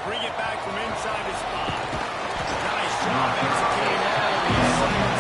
bring it back from inside his spot. Nice job executing all of these signs.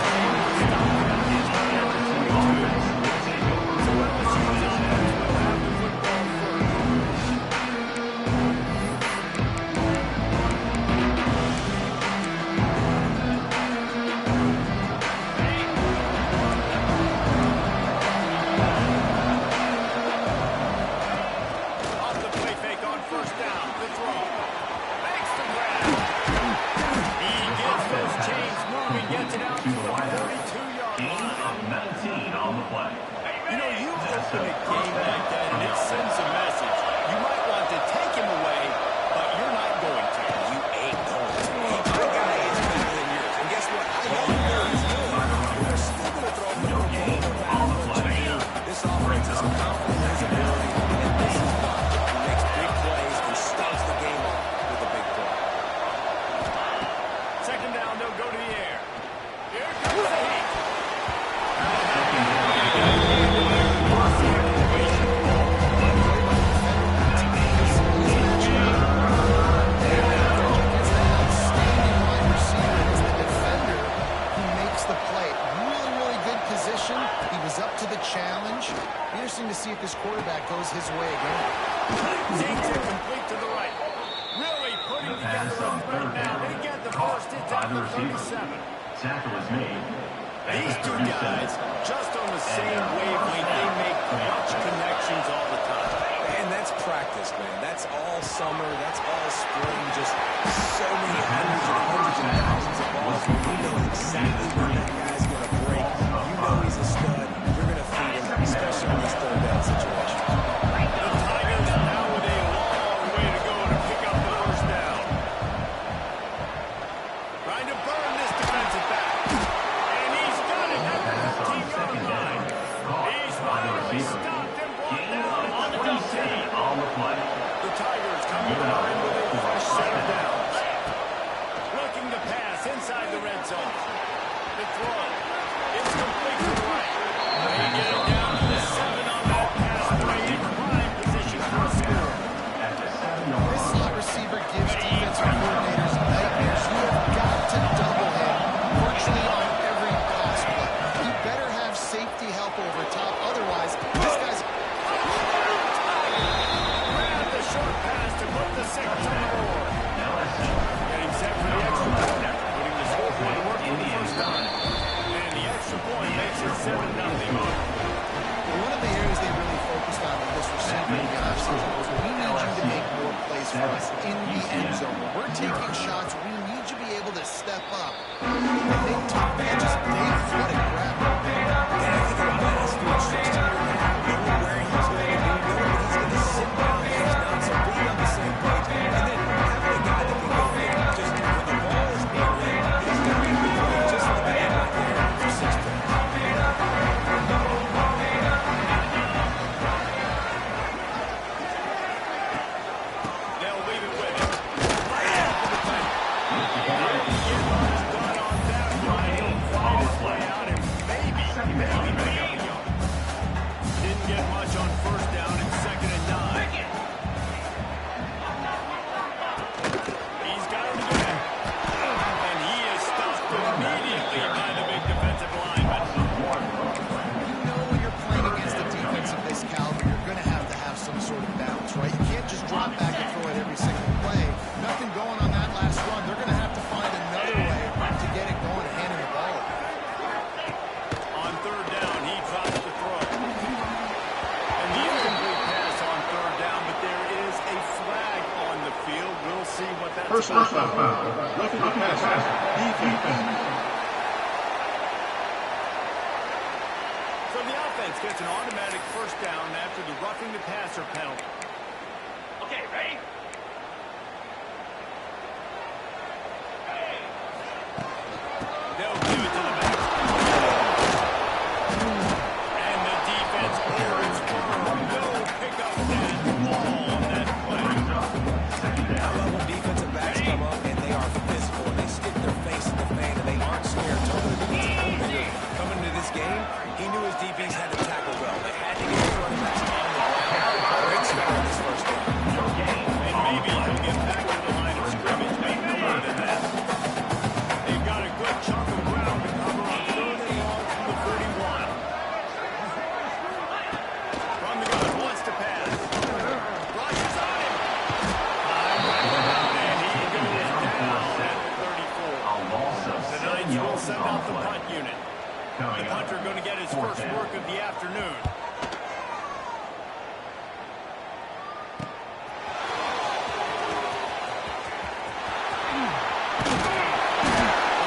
These two guys, just on the same wavelength, they make clutch connections all the time. And that's practice, man. That's all summer. That's all spring. Just so many hundreds and thousands of balls. You know exactly when that guy's going to break. You know he's a stud. You're going to feed him, especially in this third down situation. The Tigers now with a long way to go to pick up the first down. Trying to burn this defensive back. The Tigers come to the line with a fresh set of downs. Looking to pass inside the red zone. The throw. It's complete to the right. They get it down to the 7 on that pass play in prime position for a score. This slot receiver gives defensive coordinators nightmares. You have got to double him virtually on every pass play. You better have safety help over top. Otherwise, this guy's... Short pass to put the Sixers on the board. Getting set for the extra point. Putting the score point to work for the first time. And the extra point makes it 7-0. One of the areas they really focused on in this receiver in the offseason was we need you to make more plays for us in the end zone. When we're taking shots, we need you to be able to step up. And they took that, just they flood and grab it. And I think a lot of students just knowing where he's going to be, knowing he's going to sit down. So being on the same page, and then having a guy that can go in, just when the ball is being laid, he's going to be playing just like the end right there for 6 points. They'll leave it with him. Right after the play. Got on that one. He'll fight his way out and maybe pick up a yard. Didn't get much on first down and 2nd and 9. Drop back and throw it every single play. Nothing going on that last run. They're going to have to find another way to get it going and handing the ball. On 3rd down, he drops the throw. And the incomplete pass on 3rd down, but there is a flag on the field. We'll see what that's Personal foul. Roughing the passer. Defense. So the offense gets an automatic first down after the roughing the passer penalty. Okay, ready? They'll give it to the back. And the defense orders firm. They'll pick up that ball on that play. I love when defensive backs come up and they are physical. They stick their face in the fan and they aren't scared. Coming into this game, he knew his DBs had to tackle well. They had to get his running backs on the ground. Great start on this first down. going to get his first work of the afternoon.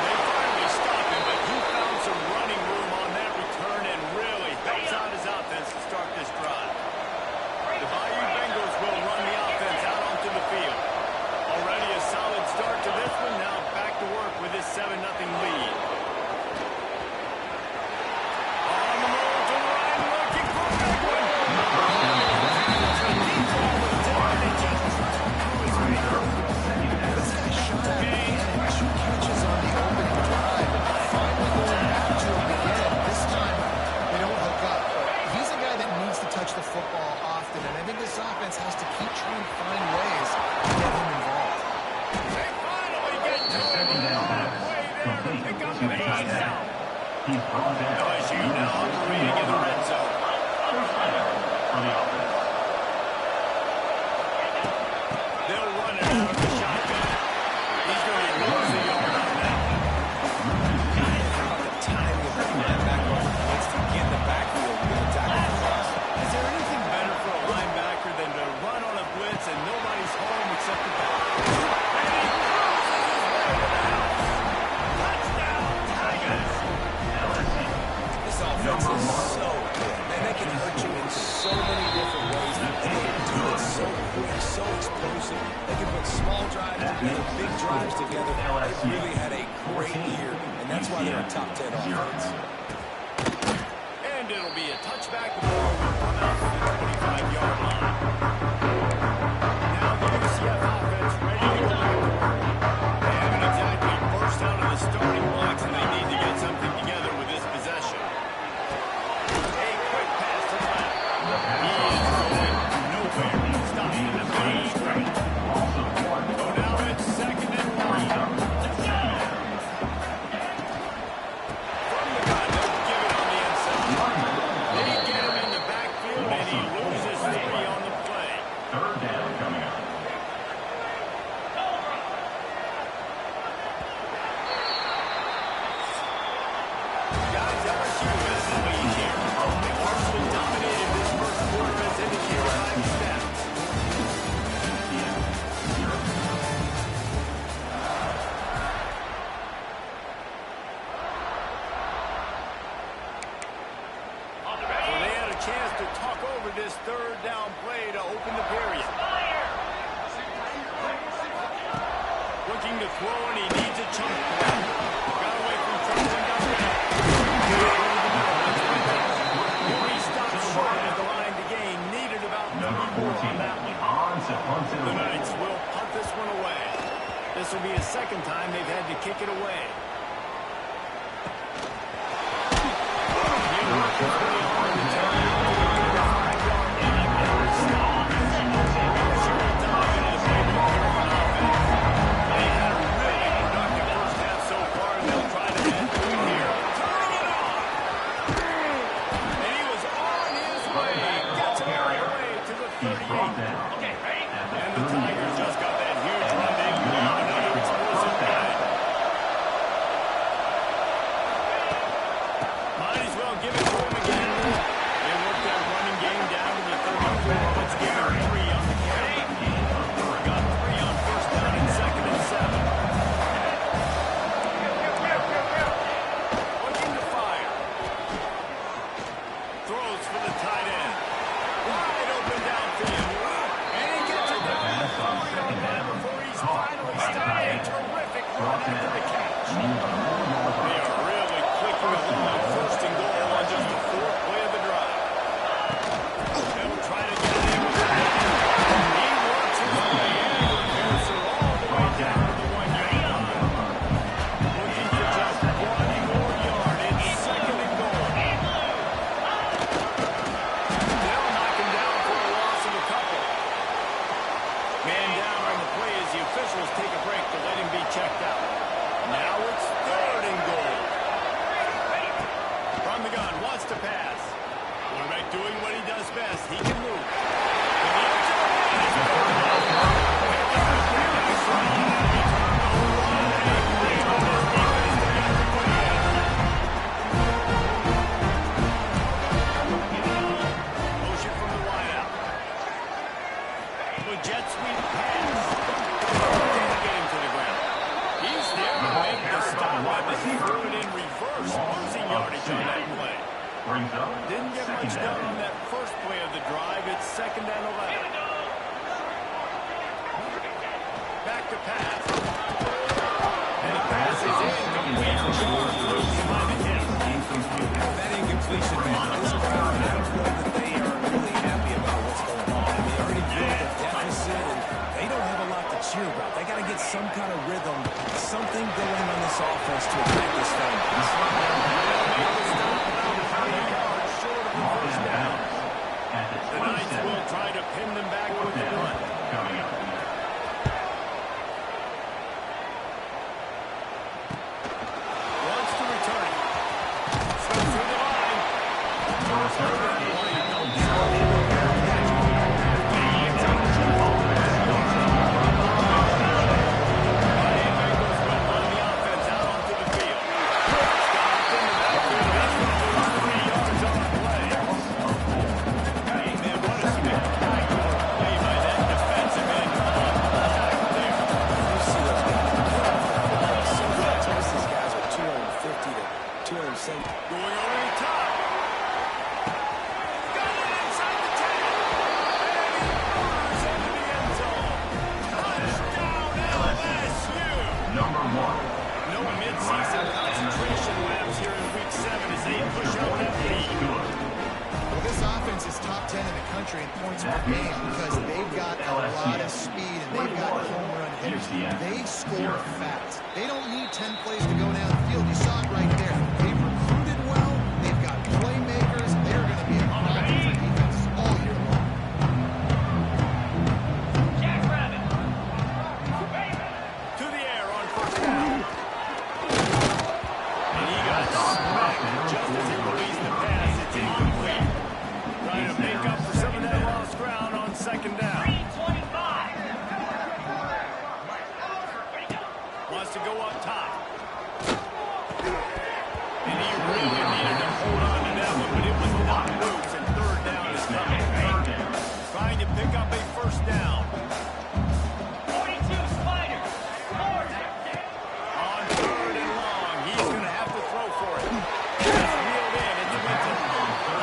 They finally stopped him, but he found some running room on that return and really helps out his offense to start this drive. The Bayou Bengals will run the offense out onto the field. Already a solid start to this one. Now back to work with this 7-0 lead. On the move to the right, looking for a big one. This guy shot at me and had 2 catches on the opening drive. Finally going back to him again. This time, they don't hook up. He's a guy that needs to touch the football often, and I think this offense has to keep trying to find ways to get him involved. They finally get to him halfway there to pick up the first down. LSU now operating in the red zone. They'll run it out of the shotgun. He's going to lose a yard on that. How about the timing of bringing that back off the blitz to get in the backfield with a tackle for loss? Is there anything better for a linebacker than to run on a blitz and nobody's home except the back? And he cruises his way to the house. Touchdown, Tigers. This offense is so good. Man, they can hurt you in so many different ways. And they do it so quick, so explosive. They can put small drives together, big drives together. They really had a great year, and that's why they're a top 10 offense. And it'll be a touchback ball will come out to the 25-yard line. Now the UCF offense ready to go back to work. They haven't exactly burst out of the starting blocks, and they need to get something together with this possession. A quick pass to the left. He is going nowhere. Stopping the pace. So now it's 2nd and 1. From the gun, they'll give it on the inside. They get him in the backfield, and he loses 3 on the play. Third down coming up. Guys, LSU has the lead here. They largely dominated this first quarter as indicated by the stats. Well, they had a chance to talk over this third down play to open the period. Looking to throw, and he needs a chunk play. Got away from trouble and got back. He stopped short at the line to gain. Needed about 3 more on that one. The Knights will punt this one away. This will be a second time they've had to kick it away. He worked his way on the turn to the 35-yard line. Stop. Sure dominated the Carolina offense. They had a really productive first half so far, and they'll try to head to it here. Turning it on. And he was on his way. Gets him all the way to the 38. And the Tigers just got that huge run. They've got another explosive play. Might as well give it to him again. They worked that running game down to the 34. Let's give him 3 on the carry. Got 3 on first down and 2nd and 7. Looking to fire. Throws for the tight end. Wide open downfield. And he gets it down to the 4-yard line before he's finally stopped. A terrific run after the catch. They are really clicking along. First and goal on just the 4th play of the drive. They'll try to get it in with the ball. He works his way in and repairs it all the way down to the 1-yard line. Looking for just 1 more yard. It's 2nd and goal. They'll knock him down for a loss of a couple. Man down on the play as the officials take a break to let him be checked out. Now it's 3rd and goal. From the gun, wants to pass. Quarterback doing what he does best. He can move. To the end zone, and it's picked up. Picked up his quarterback's run. He turned over on a great on his defense to get the play in. Didn't get much done on that first play of the drive. It's 2nd and 11. Back to pass. And the pass is incomplete. That incompletion, man, this crowd, I don't know that they are really happy about what's going on. I mean, they already built a deficit, and they don't have a lot to cheer about. They got to get some kind of rhythm, something going on this offense to attack this fan base. The Knights will try to pin them back with the run. Wants to return it. Slips through the line. Bengals will run the offense out onto the field. Stopped in the backfield. That's going to lose 3 yards on the play. Hey, man, what a spectacular play by that defensive end. There. You see those guys. Sometimes these guys are 250 to 270. Going over the top. Got it inside the 10. And he moves into the end zone. Touchdown, LSU. No mid-season concentration laps here in Week 7 as they push out that lead. Well, this offense is top 10 in the country in points per game because they've got a lot of speed and they've got home run hitters. They score fast. They don't need 10 plays to go down the field. You saw it right there. They've recruited well. They've got playmakers. They're going to be a problem for defenses all year long. To the air on 1st down. And he got smacked just as he released the pass. It's incomplete. Trying to make up for some of that lost ground on 2nd down. Wants to go up top. And he really needed to hold on to that one, but it was not loose, and 3rd down is coming. Trying to pick up a 1st down. On 3rd and long, he's going to have to throw for it. It's reeled in. It's Winton.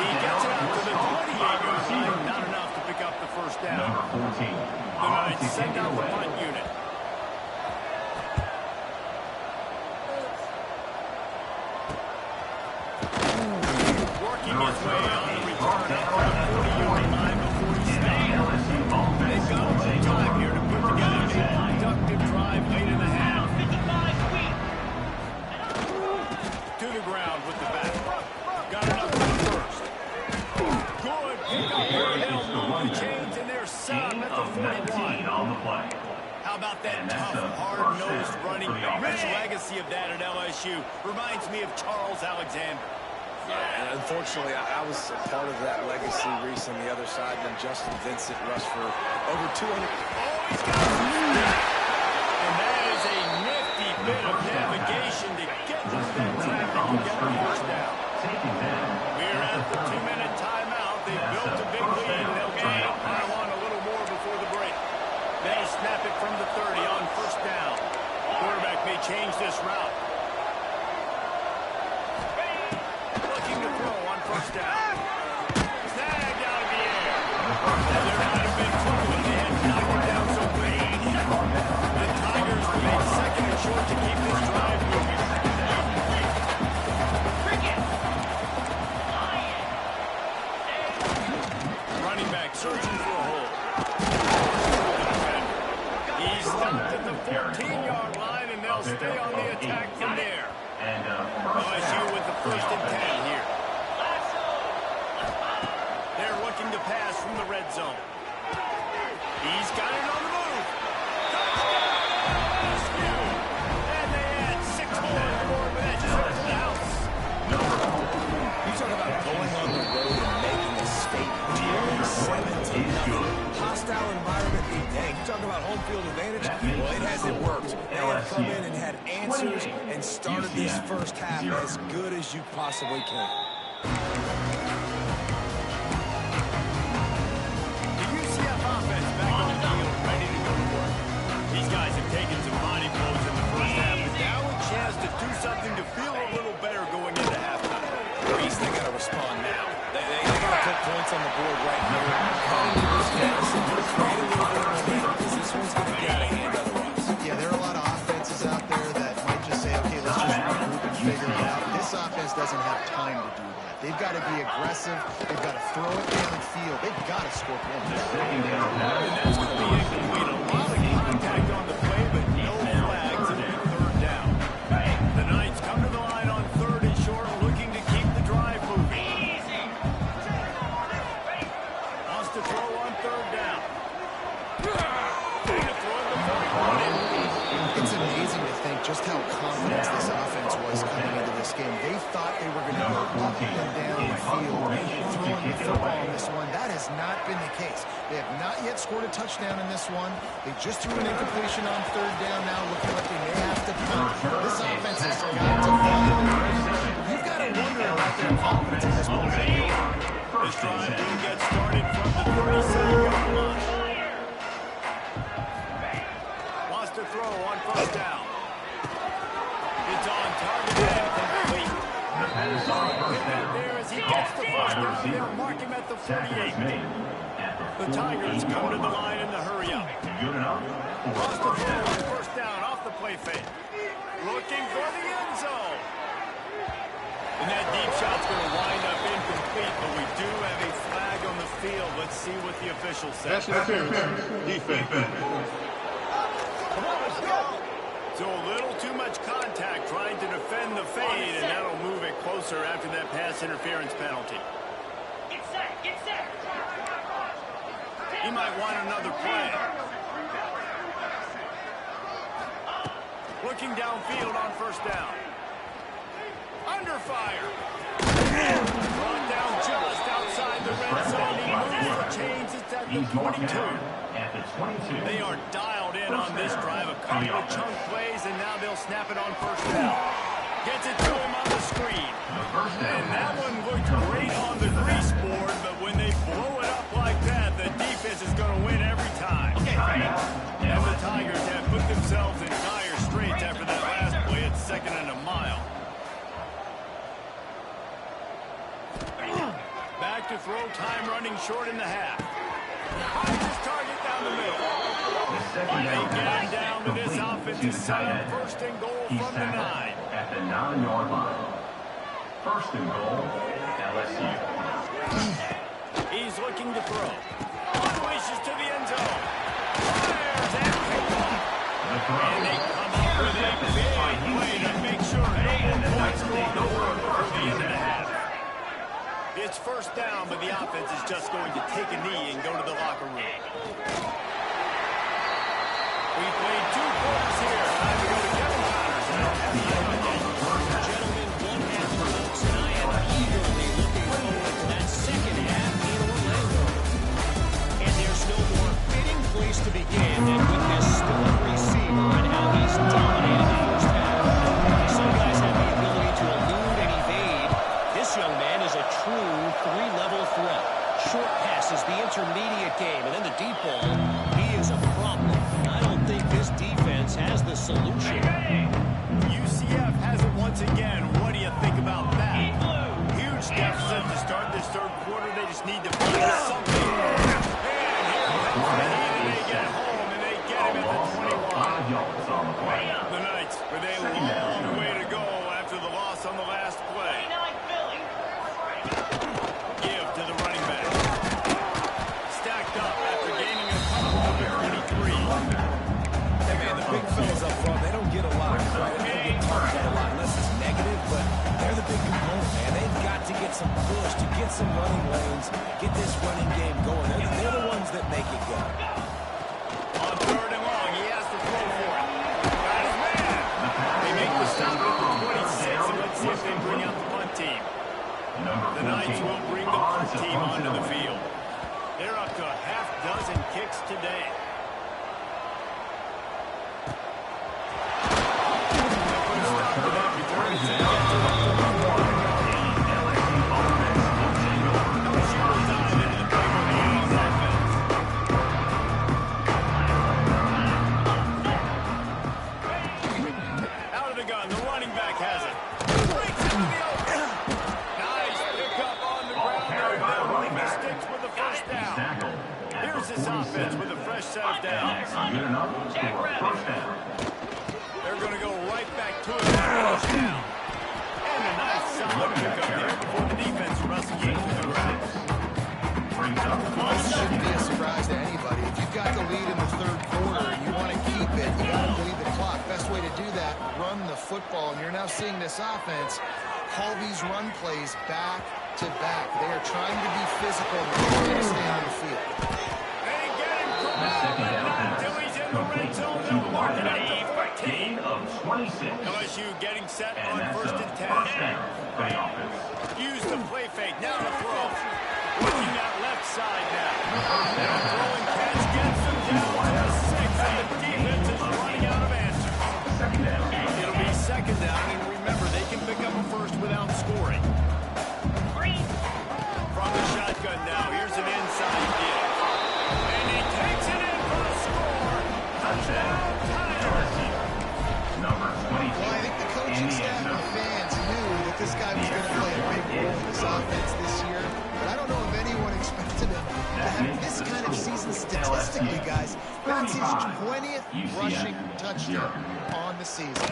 He gets it out to the 28-yard line. Not enough to pick up the 1st down. The Knights send out the punt unit. Working his way on the return up to the 40-yard line before he stops. They've got a little time here to put together a productive drive late in the half. To the ground with the back. Got enough for the 1st. Good pickup here. They'll move the chains, and they're set up at the 41. How about that tough, hard-nosed running? Rich legacy of that at LSU. Reminds me of Charles Alexander. Yeah, and unfortunately, I was a part of that legacy, Reese, on the other side when Justin Vincent rushed for over 200. Oh, he's got it! And that is a nifty bit of navigation to get through that traffic and get the 1st down. We're at the 2-minute timeout. They built a big lead, and they'll try to pile on a little more before the break. They snap it from the 30 on 1st down. Quarterback may change this route. Looking to throw on 1st down. Snagged out of the air. There might have been trouble if they hadn't knocked him down so quick. The Tigers remain 2nd and short to keep this drive moving. Running back searching for a hole. He's stopped at the 14-yard line, and they'll stay on the attack from there. LSU with the 1st and 10 here. They're looking to pass from the red zone. He's got it on the move. Touchdown, LSU! And they add 6 more for him, and that trips the house. You talk about going on the road and making a statement. 7-0. Hostile environment. Dang, you talk about home field advantage? Well, it hasn't worked. They have come in and had answers and started this 1st half as good as you possibly can. The UCF offense back on the field, ready to go to work. These guys have taken some body blows in the 1st half, but now a chance to do something to feel a little better going into halftime. Reese, they got to respond now. They got to put points on the board right here. Cut into this gas and create a little bit of momentum because this one's going to get out of hand otherwise. Yeah, there are a lot of offenses out there that might just say, okay, let's just regroup and figure it out. This offense doesn't have time to do that. They've got to be aggressive. They've got to throw it downfield. They've got to score points. And that's going to be incomplete. A lot of contact on the play, but no flags on third down. The Knights come to the line on third and short, looking to keep the drive moving. Wants to throw on third down. Going to throw it before he. It's amazing to think just how confident this offense was coming into this game. They thought they were going to go up and down the field, throwing the football in this one. That has not been the case. They have not yet scored a touchdown in this one. They just threw an incompletion on third down now, looking like they may have to punt. This offense has got to find a way. You've got to wonder about their confidence at this point. This drive will get started from the 37-yard line. Wants to throw on first down. It's on target and complete. There as he gets the first down, they'll mark him at the 48. The Tigers come to the line in the hurry-up. Wants to throw on first down off the play fake. Looking for the end zone. And that deep shot's going to wind up incomplete, but we do have a flag on the field. Let's see what the official says. That's interference. Defense. Come on, let's go. So a little too much contact trying to defend the fade, and that'll move it closer after that pass interference penalty. Get set, get set. He might want another play. Looking downfield on first down. Under fire. Brought down just outside the red zone. He moves the chains. It's at the 22. They are dialed in on this drive. A couple of chunk plays, and now they'll snap it on first down. Gets it to him on the screen. And that one looked great on the grease board, but when they blow it up like that, the defense is going to win every time. And the Tigers have put themselves in dire straits after that last play. It's second and a mile. Back to throw, time running short in the half. Finds his target down the middle. They get him down to this offensive setup. First and goal from the 9. At the 9-yard line. First and goal, LSU. He's looking to throw. Unleashes to the end zone. Fires and picked off. And they come up with a big play to make sure no points go on the board before the end of the half. It's first down, but the offense is just going to take a knee and go to the locker room. We played 2 quarters here. Time to go to Kevin Connors and our halftime game. Gentlemen, 1 half folks, and I am eagerly looking forward to that second half in Orlando. And there's no more fitting place to begin than with this star receiver and how he's dominated the first half. Some guys have the ability to elude and evade. This young man is a true 3-level threat. Short passes, the intermediate game, and then the deep ball. He is a problem. I don't think this defense has the solution. UCF has it once again. What do you think about that? Huge deficit to start this third quarter. They just need to find something. And here comes the heat, and they get home, and they get him at the 21. The Knights with a long way to go after the loss on the last play. Give to the running back. Stacked up after gaining a couple of the 23. Hey, man, the big fellas up front, they don't get a lot of credit. They don't get talked about a lot unless it's negative, but they're the big component, man. They've got to get some push, to get some running lanes, get this running game going. They're the ones that make it go. On third and long, he has to throw for it. Got his man. They make the stop at the 26, and let's see if they bring out the punt team. The Knights will bring the punt team onto the field. They're up to a half dozen kicks today. Out of the gun, the running back has it. Breaks into the open. Nice pick up fourth down. Good enough for a first down. They're going to go right back to it on first down. And a nice solid pickup there before the defense rusticates to the ground. Brings up This shouldn't be a surprise to anybody. If you've got the lead in the third quarter and you want to keep it, you got to bleed the clock. Best way to do that, run the football. And you're now seeing this offense call these run plays back to back. They are trying to be physical and they're trying to stay on the field. They get him corralled, but not till he's in the red zone. They'll mark it at the 14. gain of 26. LSU getting set And on that's first a and first 10. down for the offense. Use the play fake. Now to throw. Looking out left side now. Now throwing catch gets him down to the 6. And the defense is running out of answers. Second down. It'll be second down. And remember, they can pick up a first without scoring. From the shotgun now. Here's an inside deal. And he takes it in for a score. Touchdown, Tyler. Number 22. Well, I think the coaching staff and the fans knew that this guy was going to play a big role in this offense this year. But I don't know if anyone expected him to have this kind of season statistically, guys. That's his 20th rushing touchdown on the season.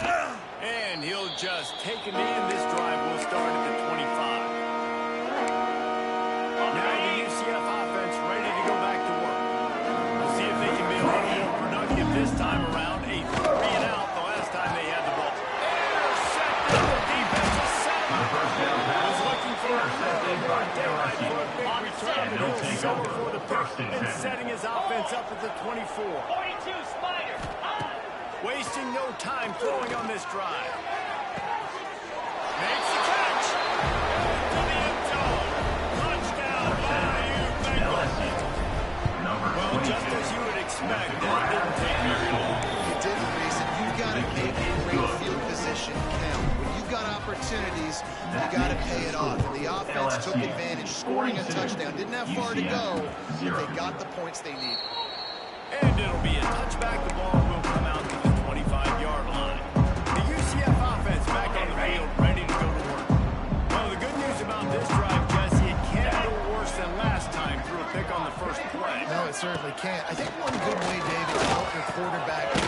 And he'll just take a knee, and this drive will start at the 25. Now the UCF offense ready to go back to work. We'll see if they can be a little more productive this time around. A 3-and-out the last time they had the ball. Intercepted. The defense is set up. Was looking for a for a big return. And he'll take over for the first pick and and 10. setting his offense up at the 24. 42 Spider. Wasting no time throwing on this drive. Makes the catch. To the end zone. Touchdown, Bayou Bengals. Number Well, 22. just as you would expect, that didn't take very long. You didn't, Reason. You've got to make great field position count. When you've got opportunities, you got to pay it off. And the offense took advantage, scoring a touchdown. Didn't have far to go, but they got the points they needed. And it'll be a touchback. The ball will come out to the 25-yard line. The UCF offense back on the field, ready to go to work. Well, the good news about this drive, Jesse, it can't go worse than last time through a pick on the first play. No, it certainly can't. I think one good way, David, to help your quarterback is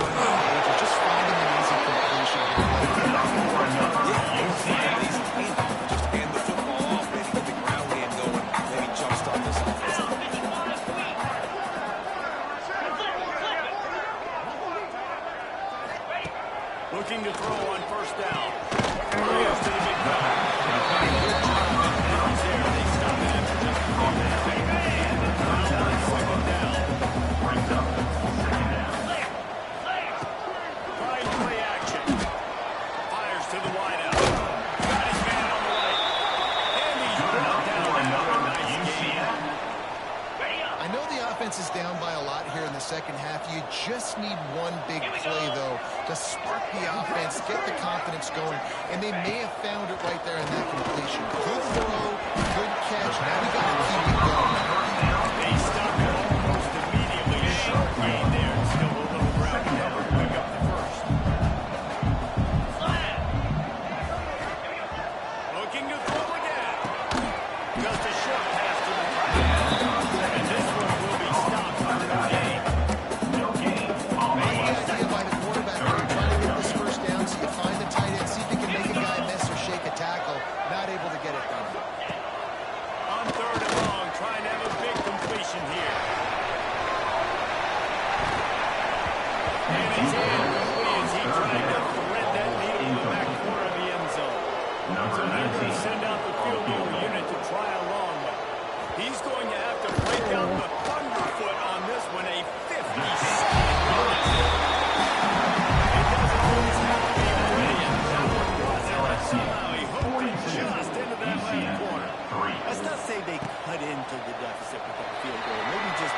just finding an easy completion. Just hand the football off, maybe get the ground game going, maybe jumpstart this offense. Looking to throw on first down. Here's to the big guy. Good job. He's there. They stop it after just a few minutes. And now on second down. Brings up second down. Trying play action. Fires to the wideout. Got his man on the right. And he's brought down another nice game. I know the offense is down by a lot here in the second half. You just need one big play, though, to spark the offense, get the confidence going, and they may have found it right there in that completion. Good throw, good catch. Now we got to keep it going. They stop it almost immediately. Sharp gain there. Still a little ground cover to pick up the first. Looking to throw again. Just a short pass to the right. And this one will be stopped for no gain. No gain. On the Good idea by the quarterback there, trying to get this first down, so you find the tight end, see if you can make a guy miss or shake a tackle. Not able to get it done. On third and long, trying to have a big completion here. And it's incomplete as he tried to thread that needle in the back corner of the end zone. Number So they're going 19. to send out the field goal unit to try a long one. He's going to have to break out the thunderfoot on this one, a 50-second run. It doesn't always have to be pretty, and that one wasn't, but somehow he hooked it just into that left corner. Let's not say they cut into the deficit with that field goal. Maybe just...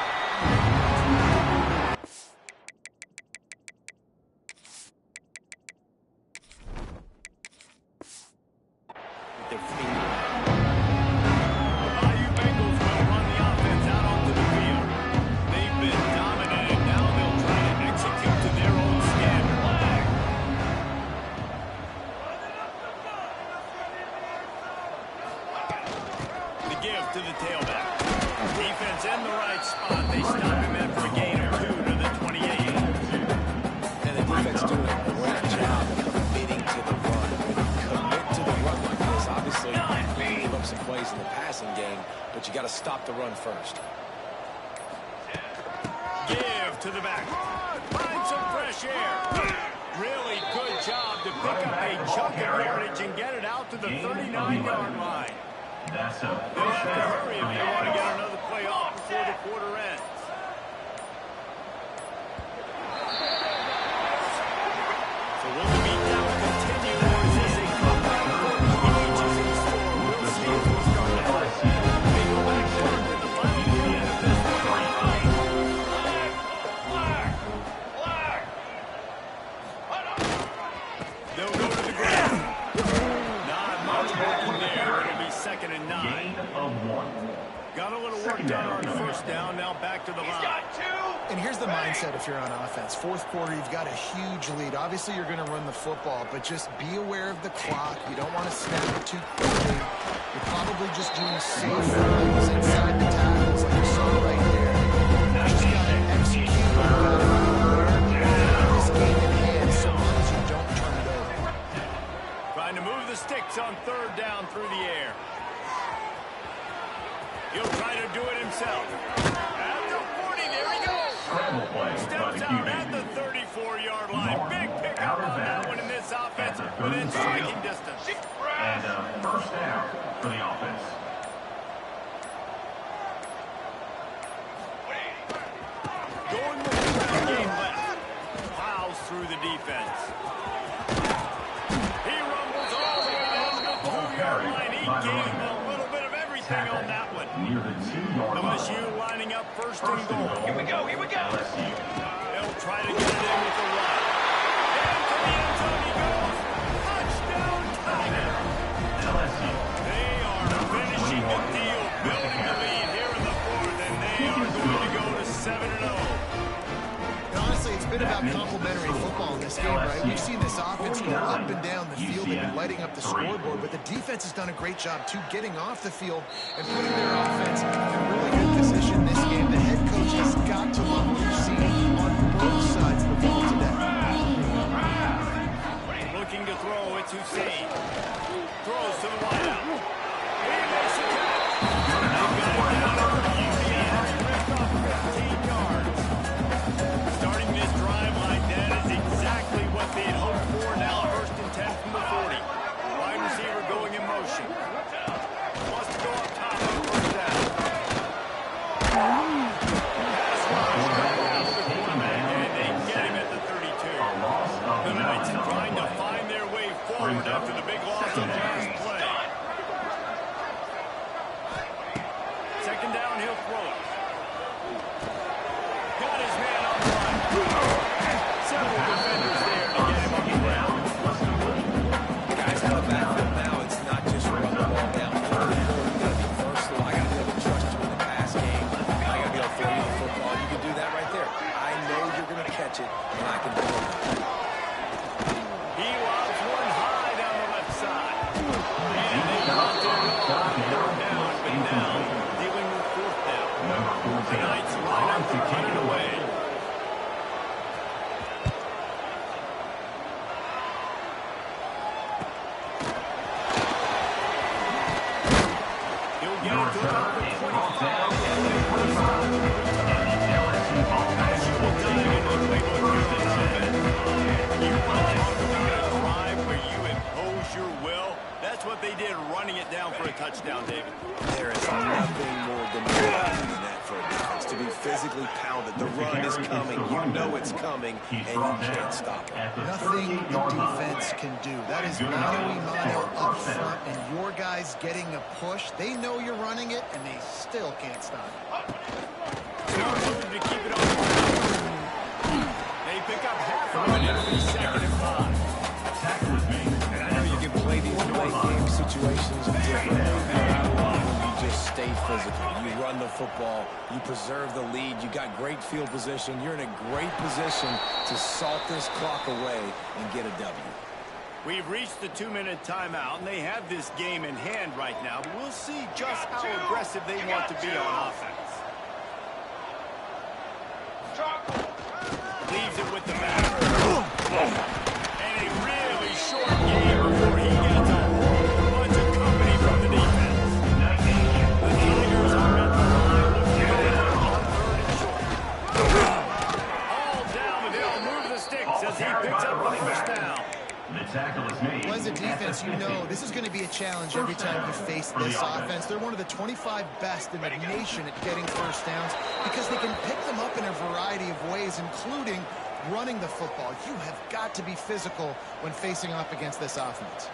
with their finger. Bayou Bengals will run the offense out onto the field. They've been dominant, and now they'll try to execute to their own standard. The give to the tailback. Defense in the right spot. They stop him after a gain or two to the stop the run first. Give to the back. Find some fresh air. Really good job to pick up a chunk of yardage and get it out to the 39-yard line. That's a They'll first have to down hurry for if the they want to offense. get another play off before the quarter ends. So will the beatdown continue, or is this a comeback? Each is in the score. We'll see if we'll start to help. They go back short with the final play of this one. They'll go to the ground. Not much working there. It'll be 2nd and 9. Gain of 1. Got a little work done on first down. Now back to the line. And here's the mindset if you're on offense. Fourth quarter, you've got a huge lead. Obviously, you're going to run the football, but just be aware of the clock. You don't want to snap it too quickly. You're probably just doing safe things inside the tackles like you saw right there. You just got to execute. You got to be aware. This game in hand so long as you don't turn it over. Trying to move the sticks on 3rd down through the air. He'll try to do it himself. At the 40, there he goes. Scramble play by Steps the out at QB. the 34-yard line. Big pickup on that one in this offense within striking distance. And a first down for the offense. Going with the game left. Plows through the defense. He rumbles all the way down to the 2-yard line. He gave a little bit of everything on that one. Near the 2-yard line. LSU lining up first and goal. Here we go. LSU. They'll try to get it in with the run. Into the end zone he goes. Touchdown, Tiger. LSU. They are finishing the deal, building the lead here in the 4th, and they are going to go to 7-0. And honestly, it's been about complementary football in this game, right? We've seen this offense go up and down the field. They've been lighting up the scoreboard, but the defense has done a great job, too, getting off the field and putting their offense in a really good position. This game, the head coach has got to love what he's seen on both sides of the ball today. Looking to throw, it's Hussein. Throws to the wideout. He makes the catch. They've got it down over the UCF. Ripped off 15 yards. Starting this drive like that is exactly what they had hoped for. Now 1st and 10 from the 40. Wide receiver going in motion. Wants to go up top on 1st down. Pass rush out to the quarterback, and they get him at the 32. The Knights trying to find their way forward after the big loss on the last play. 2nd down, he'll throw it. Got his man on the line. Several defenders there to get him on the ground. Guys out of backfield now, it's not just run the ball down. You got to be versatile. I got to be able to trust you in the pass game. I got to be able to throw you the football. You can do that right there. I know you're going to catch it, and I can do it. He lobs one high down the left side. And they knocked it all. 3rd down, but now dealing with 4th down. Number 14. The Knights line up to run it away. He'll get it to about the 25. As you will dive into the playbook here in this offense, you want to talk about a drive where you impose your will. That's what they did, running it down for a touchdown, David. There is nothing more demoralizing than that for a defense. To be physically pounded. The run is coming. You know it's coming, and you can't stop it. Nothing the defense can do. That is mano-a-mano up front, and your guys getting a push. They know you're running it, and they still can't stop it. Smart move to keep it on the ground. They pick up half of it every 2nd and 5. And I know you can play these late game situations differently. You just stay physical. You run the football. You preserve the lead. You got great field position. You're in a great position to salt this clock away and get a W. We've reached the 2-minute timeout, and they have this game in hand right now. But we'll see just how aggressive they want to be on offense. Leaves it with the back. And a really short game before he gets a whole bunch of company from the defense. The Tigers are at tackle is made. Well, as a defense, you know this is going to be a challenge every time you face this offense. They're one of the 25 best in the nation at getting first downs because they can pick them up in a variety of ways, including running the football. You have got to be physical when facing up against this offense.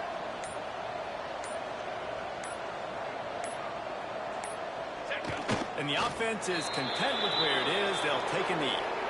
And the offense is content with where it is. They'll take a knee.